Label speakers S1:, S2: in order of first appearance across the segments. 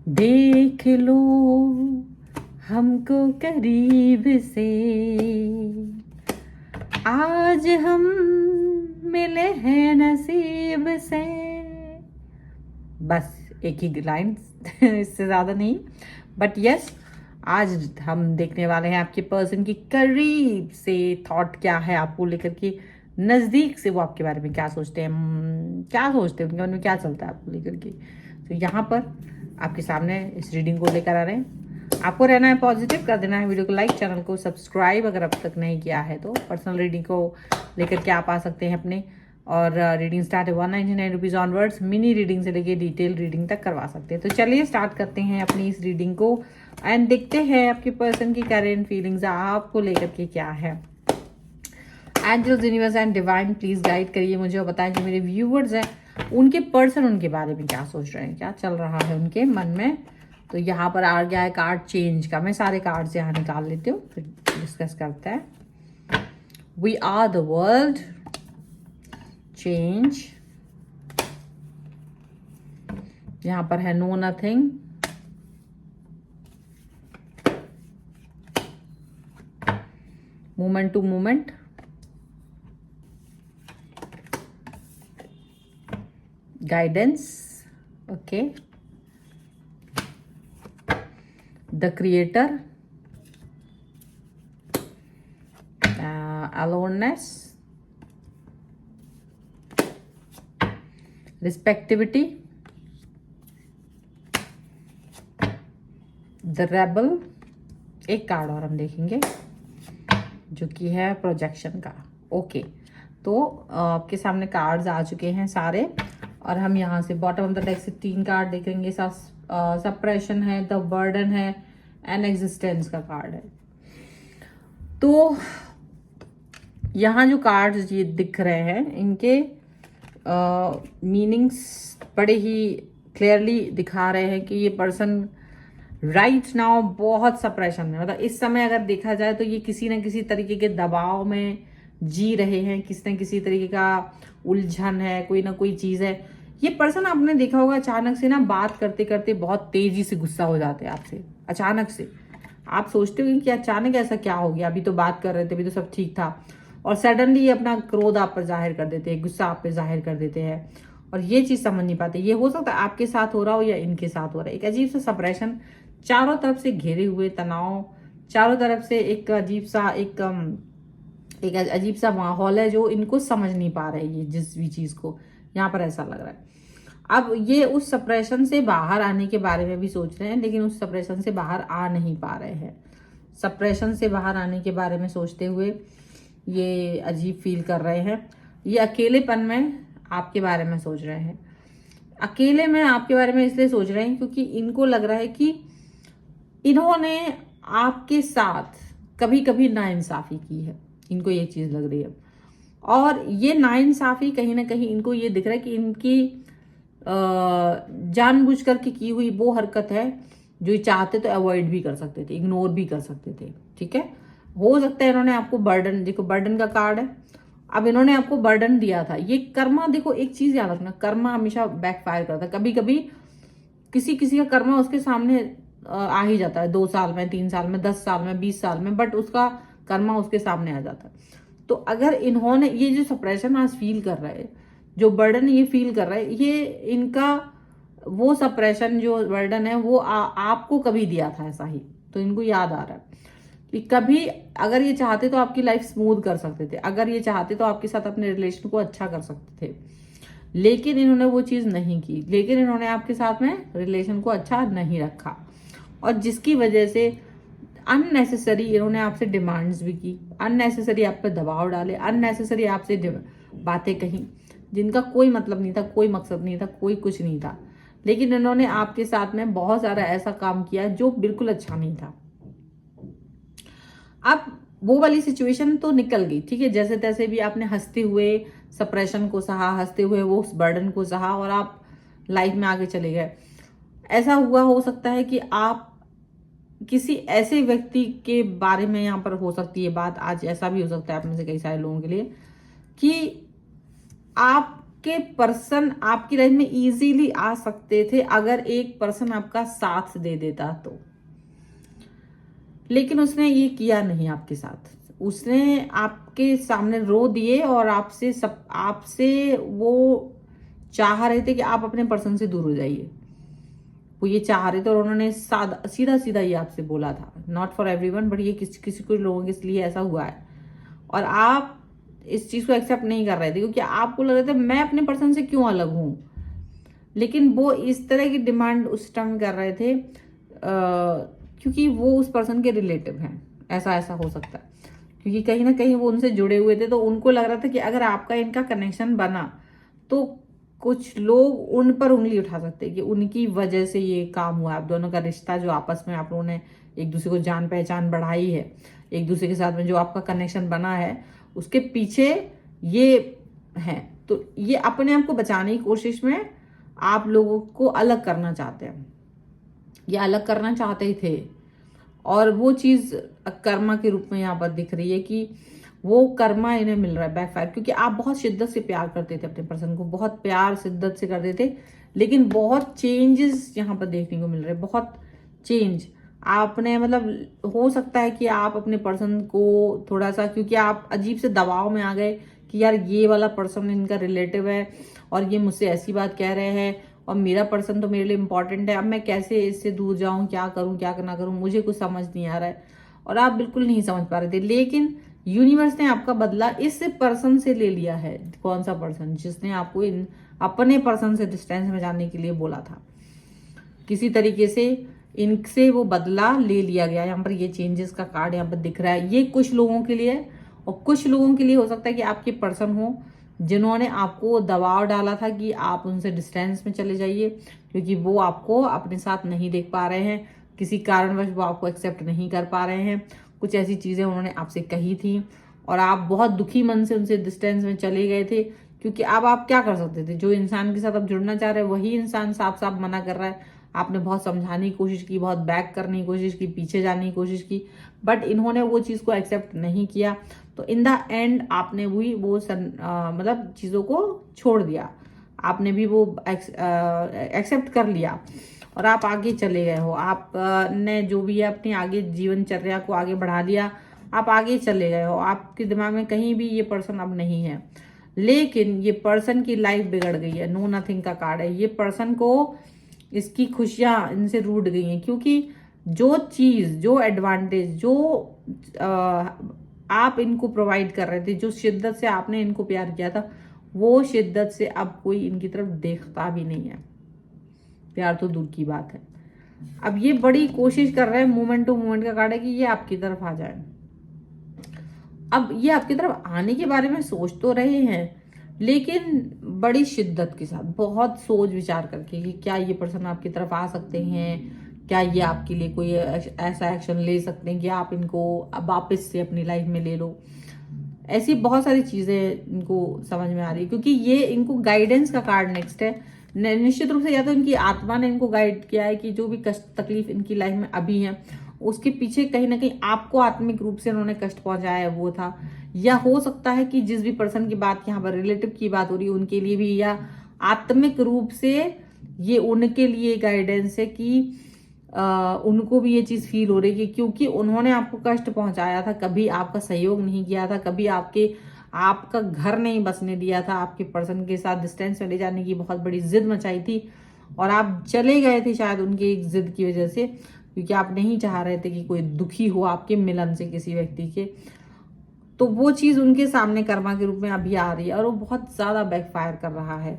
S1: देख लो हमको करीब से, आज हम मिले हैं नसीब से। बस एक ही लाइन इससे ज़्यादा नहीं, बट यस, आज हम देखने वाले हैं आपके पर्सन की करीब से थॉट क्या है आपको लेकर के, नज़दीक से वो आपके बारे में क्या सोचते हैं, क्या सोचते हैं, उनके मन में क्या चलता है आपको लेकर के। तो यहाँ पर आपके सामने इस रीडिंग को लेकर आ रहे हैं। आपको रहना है पॉजिटिव, कर देना है वीडियो को लाइक, चैनल को सब्सक्राइब अगर अब तक नहीं किया है तो। पर्सनल रीडिंग को लेकर के आप आ सकते हैं अपने, और रीडिंग स्टार्ट है 199 रुपीज़ ऑनवर्ड्स। मिनी रीडिंग से लेके डिटेल रीडिंग तक करवा सकते हैं। तो चलिए स्टार्ट करते हैं अपनी इस रीडिंग को एंड देखते हैं आपके पर्सन की करेंट फीलिंग्स आपको लेकर के क्या है। Angels, universe and divine please guide करिए मुझे और बताएं जो मेरे व्यूवर्स हैं उनके पर्सन उनके बारे में क्या सोच रहे हैं, क्या चल रहा है उनके मन में। तो यहाँ पर आ गया है कार्ड चेंज का। मैं सारे कार्ड्स यहाँ निकाल लेती हूँ, फिर डिस्कस करते हैं। We are the world, change, यहाँ पर है no nothing, moment to moment, guidance, okay, the creator, aloneness, receptivity, the rebel. एक कार्ड और हम देखेंगे जो कि है प्रोजेक्शन का। ओके, तो आपके सामने कार्ड्स आ चुके हैं सारे, और हम यहाँ से बॉटम ऑफ द डेक से 3 कार्ड देखेंगे। सप्रेशन है, द बर्डन है, एंड एग्जिस्टेंस का कार्ड है। तो यहाँ जो कार्ड्स ये दिख रहे हैं इनके मीनिंग्स बड़े ही क्लियरली दिखा रहे हैं कि ये पर्सन राइट नाउ बहुत सप्रेशन में, मतलब इस समय अगर देखा जाए तो ये किसी न किसी तरीके के दबाव में जी रहे हैं, किसी न किसी तरीके का उलझन है, कोई ना कोई चीज़ है। ये पर्सन आपने देखा होगा अचानक से ना बात करते करते बहुत तेजी से गुस्सा हो जाते हैं आपसे। अचानक से आप सोचते हो कि अचानक ऐसा क्या हो गया, अभी तो बात कर रहे थे, अभी तो सब ठीक था, और सडनली ये अपना क्रोध आप पर जाहिर कर देते हैं, गुस्सा आप पे जाहिर कर देते हैं, और ये चीज़ समझ नहीं पाते। ये हो सकता है आपके साथ हो रहा हो या इनके साथ हो रहा है। एक अजीब सा सप्रेशन, चारों तरफ से घेरे हुए तनाव, चारों तरफ से एक अजीब सा माहौल है जो इनको समझ नहीं पा रहे। ये जिस भी चीज़ को यहाँ पर ऐसा लग रहा है, अब ये उस सप्रेशन से बाहर आने के बारे में भी सोच रहे हैं, लेकिन उस सप्रेशन से बाहर आ नहीं पा रहे हैं। सप्रेशन से बाहर आने के बारे में सोचते हुए ये अजीब फील कर रहे हैं। ये अकेलेपन में आपके बारे में सोच रहे हैं। अकेले में आपके बारे में इसलिए सोच रहे हैं क्योंकि इनको लग रहा है कि इन्होंने आपके साथ कभी कभी नाइंसाफी की है। इनको ये चीज़ लग रही है, और ये नाइंसाफी कहीं ना कहीं इनको ये दिख रहा है कि इनकी जानबूझ करके की हुई वो हरकत है जो ये चाहते तो अवॉइड भी कर सकते थे, इग्नोर भी कर सकते थे। ठीक है, हो सकता है इन्होंने आपको बर्डन, देखो बर्डन का कार्ड है, अब इन्होंने आपको बर्डन दिया था। ये कर्मा, देखो एक चीज याद रखना, कर्मा हमेशा बैकफायर करता है। कभी कभी किसी किसी का कर्मा उसके सामने आ ही जाता है, 2 साल में, 3 साल में, 10 साल में, 20 साल में, बट उसका कर्मा उसके सामने आ जाता है। तो अगर इन्होंने ये जो सप्रेशन आज फील कर रहे हैं, जो बर्डन ये फील कर रहे हैं, ये इनका वो सप्रेशन जो बर्डन है वो आपको कभी दिया था ऐसा ही। तो इनको याद आ रहा है कि कभी अगर ये चाहते तो आपकी लाइफ स्मूथ कर सकते थे, अगर ये चाहते तो आपके साथ अपने रिलेशन को अच्छा कर सकते थे, लेकिन इन्होंने वो चीज़ नहीं की। लेकिन इन्होंने आपके साथ में रिलेशन को अच्छा नहीं रखा, और जिसकी वजह से अननेसेसरी इन्होंने आपसे डिमांड्स भी की, अननेसेसरी आप पे दबाव डाले, अननेसेसरी आपसे बातें कही जिनका कोई मतलब नहीं था, कोई मकसद नहीं था, कोई कुछ नहीं था। लेकिन इन्होंने आपके साथ में बहुत सारा ऐसा काम किया जो बिल्कुल अच्छा नहीं था। अब वो वाली सिचुएशन तो निकल गई, ठीक है, जैसे तैसे भी आपने हंसते हुए सप्रेशन को सहा, हंसते हुए वो उस बर्डन को सहा, और आप लाइफ में आगे चले गए। ऐसा हुआ हो सकता है कि आप किसी ऐसे व्यक्ति के बारे में, यहाँ पर हो सकती है बात आज, ऐसा भी हो सकता है आप में से कई सारे लोगों के लिए कि आप आपके पर्सन आपकी लाइफ में इजीली आ सकते थे अगर एक पर्सन आपका साथ दे देता तो, लेकिन उसने ये किया नहीं आपके साथ। उसने आपके सामने रो दिए और आपसे वो चाह रहे थे कि आप अपने पर्सन से दूर हो जाइए। वो ये चाह रहे थे और उन्होंने सीधा सीधा ये आपसे बोला था। नॉट फॉर एवरीवन, बट ये किसी कुछ लोगों के लिए ऐसा हुआ है और आप इस चीज को एक्सेप्ट नहीं कर रहे थे क्योंकि आपको लग रहा था मैं अपने पर्सन से क्यों अलग हूं। लेकिन वो इस तरह की डिमांड उस टाइम कर रहे थे क्योंकि वो उस पर्सन के रिलेटिव हैं। ऐसा हो सकता है क्योंकि कहीं ना कहीं वो उनसे जुड़े हुए थे, तो उनको लग रहा था कि अगर आपका इनका कनेक्शन बना तो कुछ लोग उन पर उंगली उठा सकते हैं कि उनकी वजह से ये काम हुआ। आप दोनों का रिश्ता जो आपस में आप लोगों ने एक दूसरे को जान पहचान बढ़ाई है, एक दूसरे के साथ में जो आपका कनेक्शन बना है, उसके पीछे ये है। तो ये अपने आप को बचाने की कोशिश में आप लोगों को अलग करना चाहते हैं, ये अलग करना चाहते ही थे। और वो चीज कर्मा के रूप में यहाँ पर दिख रही है कि वो कर्मा इन्हें मिल रहा है बैकफायर, क्योंकि आप बहुत शिद्दत से प्यार करते थे अपने पर्सन को, बहुत प्यार शिद्दत से करते थे, लेकिन बहुत चेंजेस यहाँ पर देखने को मिल रहे हैं। बहुत चेंज आपने मतलब हो सकता है कि आप अपने पर्सन को थोड़ा सा, क्योंकि आप अजीब से दबाव में आ गए कि यार ये वाला पर्सन इनका रिलेटिव है और ये मुझसे ऐसी बात कह रहे हैं और मेरा पर्सन तो मेरे लिए इंपॉर्टेंट है, अब मैं कैसे इससे दूर जाऊं, क्या करूं क्या ना करूं, मुझे कुछ समझ नहीं आ रहा है। और आप बिल्कुल नहीं समझ पा रहे थे, लेकिन यूनिवर्स ने आपका बदला इस पर्सन से ले लिया है। कौन सा पर्सन? जिसने आपको अपने पर्सन से डिस्टेंस में जाने के लिए बोला था, किसी तरीके से इनसे वो बदला ले लिया गया। यहाँ पर ये चेंजेस का कार्ड यहाँ पर दिख रहा है। ये कुछ लोगों के लिए और कुछ लोगों के लिए हो सकता है कि आपके पर्सन हो जिन्होंने आपको दबाव डाला था कि आप उनसे डिस्टेंस में चले जाइए, क्योंकि वो आपको अपने साथ नहीं देख पा रहे हैं, किसी कारणवश वो आपको एक्सेप्ट नहीं कर पा रहे हैं। कुछ ऐसी चीजें उन्होंने आपसे कही थी और आप बहुत दुखी मन से उनसे डिस्टेंस में चले गए थे, क्योंकि अब आप क्या कर सकते थे? जो इंसान के साथ आप जुड़ना चाह रहे हैं वही इंसान साफ साफ मना कर रहा है। आपने बहुत समझाने की कोशिश की, बहुत बैक करने की कोशिश की, पीछे जाने की कोशिश की, बट इन्होंने वो चीज को एक्सेप्ट नहीं किया। तो इन द एंड आपने भी वो मतलब चीजों को छोड़ दिया, आपने भी वो एक्सेप्ट कर लिया और आप आगे चले गए हो। आप ने जो भी है अपनी आगे जीवनचर्या को आगे बढ़ा लिया, आप आगे चले गए हो। आपके दिमाग में कहीं भी ये पर्सन अब नहीं है, लेकिन ये पर्सन की लाइफ बिगड़ गई है। नो नथिंग का कार्ड है। ये पर्सन को इसकी खुशियां इनसे रूठ गई हैं, क्योंकि जो चीज, जो एडवांटेज, जो आप इनको प्रोवाइड कर रहे थे, जो शिद्दत से आपने इनको प्यार किया था, वो शिद्दत से अब कोई इनकी तरफ देखता भी नहीं है। प्यार तो दूर की बात है। अब ये बड़ी कोशिश कर रहे हैं, मोमेंट टू मोमेंट का कार्ड है, कि ये आपकी तरफ आ जाए। अब ये आपकी तरफ आने के बारे में सोच तो रहे हैं, लेकिन बड़ी शिद्दत के साथ, बहुत सोच विचार करके कि क्या ये पर्सन आपकी तरफ आ सकते हैं, क्या ये आपके लिए कोई ऐसा एक्शन ले सकते हैं कि आप इनको वापस से अपनी लाइफ में ले लो। ऐसी बहुत सारी चीजें इनको समझ में आ रही है, क्योंकि ये इनको गाइडेंस का कार्ड नेक्स्ट है। निश्चित रूप से या तो इनकी आत्मा ने इनको गाइड किया है कि जो भी कष्ट तकलीफ इनकी लाइफ में अभी है, उसके पीछे कहीं ना कहीं आपको आत्मिक रूप से उन्होंने कष्ट पहुंचाया है, वो था। या हो सकता है कि जिस भी पर्सन की बात यहाँ पर रिलेटिव की बात हो रही है उनके लिए भी, या आत्मिक रूप से ये उनके लिए गाइडेंस है कि उनको भी ये चीज फील हो रही है कि क्योंकि उन्होंने आपको कष्ट पहुंचाया था, कभी आपका सहयोग नहीं किया था, कभी आपका घर नहीं बसने दिया था, आपके पर्सन के साथ डिस्टेंस में ले जाने की बहुत बड़ी जिद मचाई थी और आप चले गए थे शायद उनकी एक जिद की वजह से, क्योंकि आप नहीं चाह रहे थे कि कोई दुखी हो आपके मिलन से किसी व्यक्ति के। तो वो चीज उनके सामने कर्मा के रूप में अभी आ रही है और वो बहुत ज्यादा बैकफायर कर रहा है।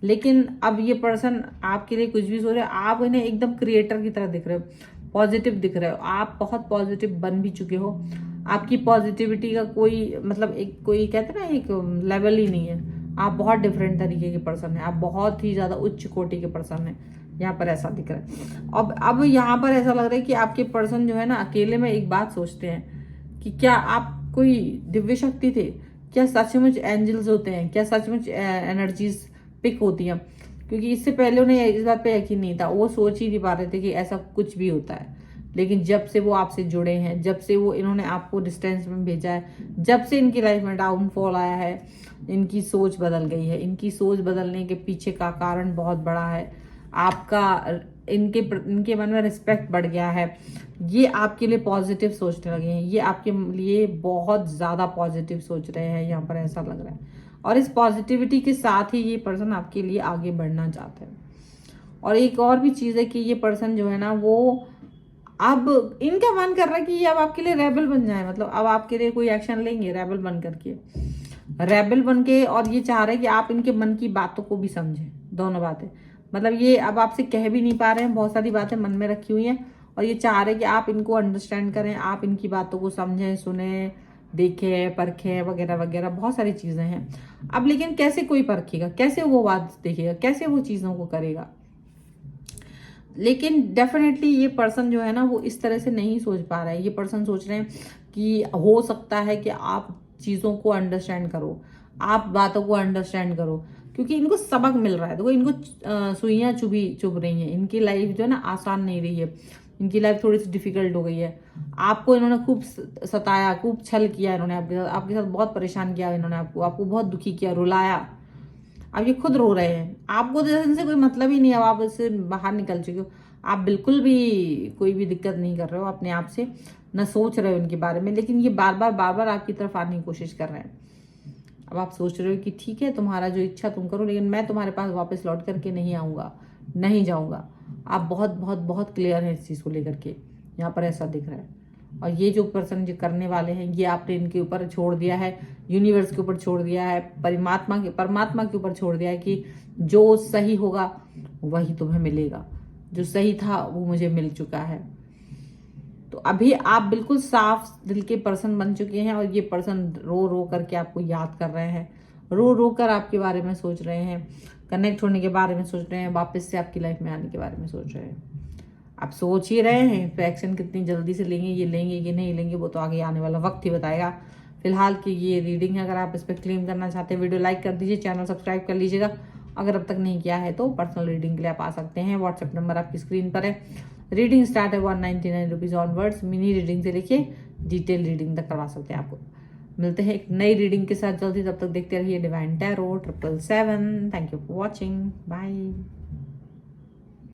S1: लेकिन अब ये पर्सन आपके लिए कुछ भी सोच रहे, आप इन्हें एकदम क्रिएटर की तरह दिख रहे हो, पॉजिटिव दिख रहे हो, आप बहुत पॉजिटिव बन भी चुके हो। आपकी पॉजिटिविटी का कोई मतलब एक कोई कहते ना एक लेवल ही नहीं है। आप बहुत डिफरेंट तरीके के पर्सन है, आप बहुत ही ज्यादा उच्च कोटि के पर्सन है, यहाँ पर ऐसा दिख रहा है। अब यहाँ पर ऐसा लग रहा है कि आपके पर्सन जो है ना अकेले में एक बात सोचते हैं कि क्या आप कोई दिव्य शक्ति थे, क्या सचमुच एंजल्स होते हैं, क्या सचमुच एनर्जीज पिक होती हैं, क्योंकि इससे पहले उन्हें इस बात पे यकीन नहीं था, वो सोच ही नहीं पा रहे थे कि ऐसा कुछ भी होता है। लेकिन जब से वो आपसे जुड़े हैं, जब से वो इन्होंने आपको डिस्टेंस में भेजा है, जब से इनकी लाइफ में डाउनफॉल आया है, इनकी सोच बदल गई है। इनकी सोच बदलने के पीछे का कारण बहुत बड़ा है। आपका इनके मन में रिस्पेक्ट बढ़ गया है। ये आपके लिए पॉजिटिव सोचने लगे हैं। ये आपके लिए बहुत ज़्यादा पॉजिटिव सोच रहे हैं, यहाँ पर ऐसा लग रहा है। और इस पॉजिटिविटी के साथ ही ये पर्सन आपके लिए आगे बढ़ना चाहता है। और एक और भी चीज़ है कि ये पर्सन जो है ना, वो अब इनका मन कर रहा है कि ये अब आपके लिए रेबल बन जाए। मतलब अब आपके लिए कोई एक्शन लेंगे रेबल बन करके, रेबल बन के। और ये चाह रहे हैं कि आप इनके मन की बातों को भी समझें। दोनों बातें, मतलब ये अब आपसे कह भी नहीं पा रहे हैं, बहुत सारी बातें मन में रखी हुई हैं, और ये चाह रहे हैं कि आप इनको अंडरस्टैंड करें, आप इनकी बातों को समझें, सुने, देखें, परखें, वगैरह वगैरह बहुत सारी चीज़ें हैं। अब लेकिन कैसे कोई परखेगा, कैसे वो बात देखेगा, कैसे वो चीज़ों को करेगा। लेकिन डेफिनेटली ये पर्सन जो है ना, वो इस तरह से नहीं सोच पा रहा है। ये पर्सन सोच रहे हैं कि हो सकता है कि आप चीज़ों को अंडरस्टैंड करो, आप बातों को अंडरस्टैंड करो, क्योंकि इनको सबक मिल रहा है। देखो, इनको सुइयां चुभ रही हैं। इनकी लाइफ जो है ना आसान नहीं रही है। इनकी लाइफ थोड़ी सी डिफिकल्ट हो गई है। आपको इन्होंने खूब सताया, खूब छल किया इन्होंने आपके साथ बहुत परेशान किया इन्होंने आपको बहुत दुखी किया, रुलाया। अब ये खुद रो रहे हैं। आपको तो इनसे कोई मतलब ही नहीं है, अब आप इससे बाहर निकल चुके हो। आप बिल्कुल भी कोई भी दिक्कत नहीं कर रहे हो अपने आप से, न सोच रहे हो इनके बारे में, लेकिन ये बार बार आपकी तरफ आने की कोशिश कर रहे हैं। अब आप सोच रहे हो कि ठीक है, तुम्हारा जो इच्छा तुम करो, लेकिन मैं तुम्हारे पास वापस लौट करके नहीं आऊँगा, नहीं जाऊँगा। आप बहुत बहुत बहुत क्लियर हैं इस चीज़ को लेकर के, यहाँ पर ऐसा दिख रहा है। और ये जो पर्सन जो करने वाले हैं, ये आपने इनके ऊपर छोड़ दिया है, यूनिवर्स के ऊपर छोड़ दिया है, परमात्मा के ऊपर छोड़ दिया है कि जो सही होगा वही तुम्हें मिलेगा। जो सही था वो मुझे मिल चुका है। तो अभी आप बिल्कुल साफ दिल के पर्सन बन चुके हैं, और ये पर्सन रो रो करके आपको याद कर रहे हैं, रो रो कर आपके बारे में सोच रहे हैं, कनेक्ट होने के बारे में सोच रहे हैं, वापस से आपकी लाइफ में आने के बारे में सोच रहे हैं। आप सोच ही रहे हैं, तो एक्शन कितनी जल्दी से लेंगे, ये लेंगे कि नहीं लेंगे, वो तो आगे आने वाला वक्त ही बताएगा। फिलहाल की ये रीडिंग है। अगर आप इस पर क्लेम करना चाहते हैं, वीडियो लाइक कर दीजिए, चैनल सब्सक्राइब कर लीजिएगा। अगर अब तक नहीं किया है तो पर्सनल रीडिंग के लिए आप आ सकते हैं। व्हाट्सएप नंबर आपकी स्क्रीन पर है। रीडिंग स्टार्ट है 199 रुपीज़ ऑनवर्ड्स। मिनी रीडिंग से लेके डिटेल रीडिंग तक करवा सकते हैं आपको। मिलते हैं एक नई रीडिंग के साथ जल्दी, तब तक देखते रहिए divine tarot 777। Thank you for watching, bye.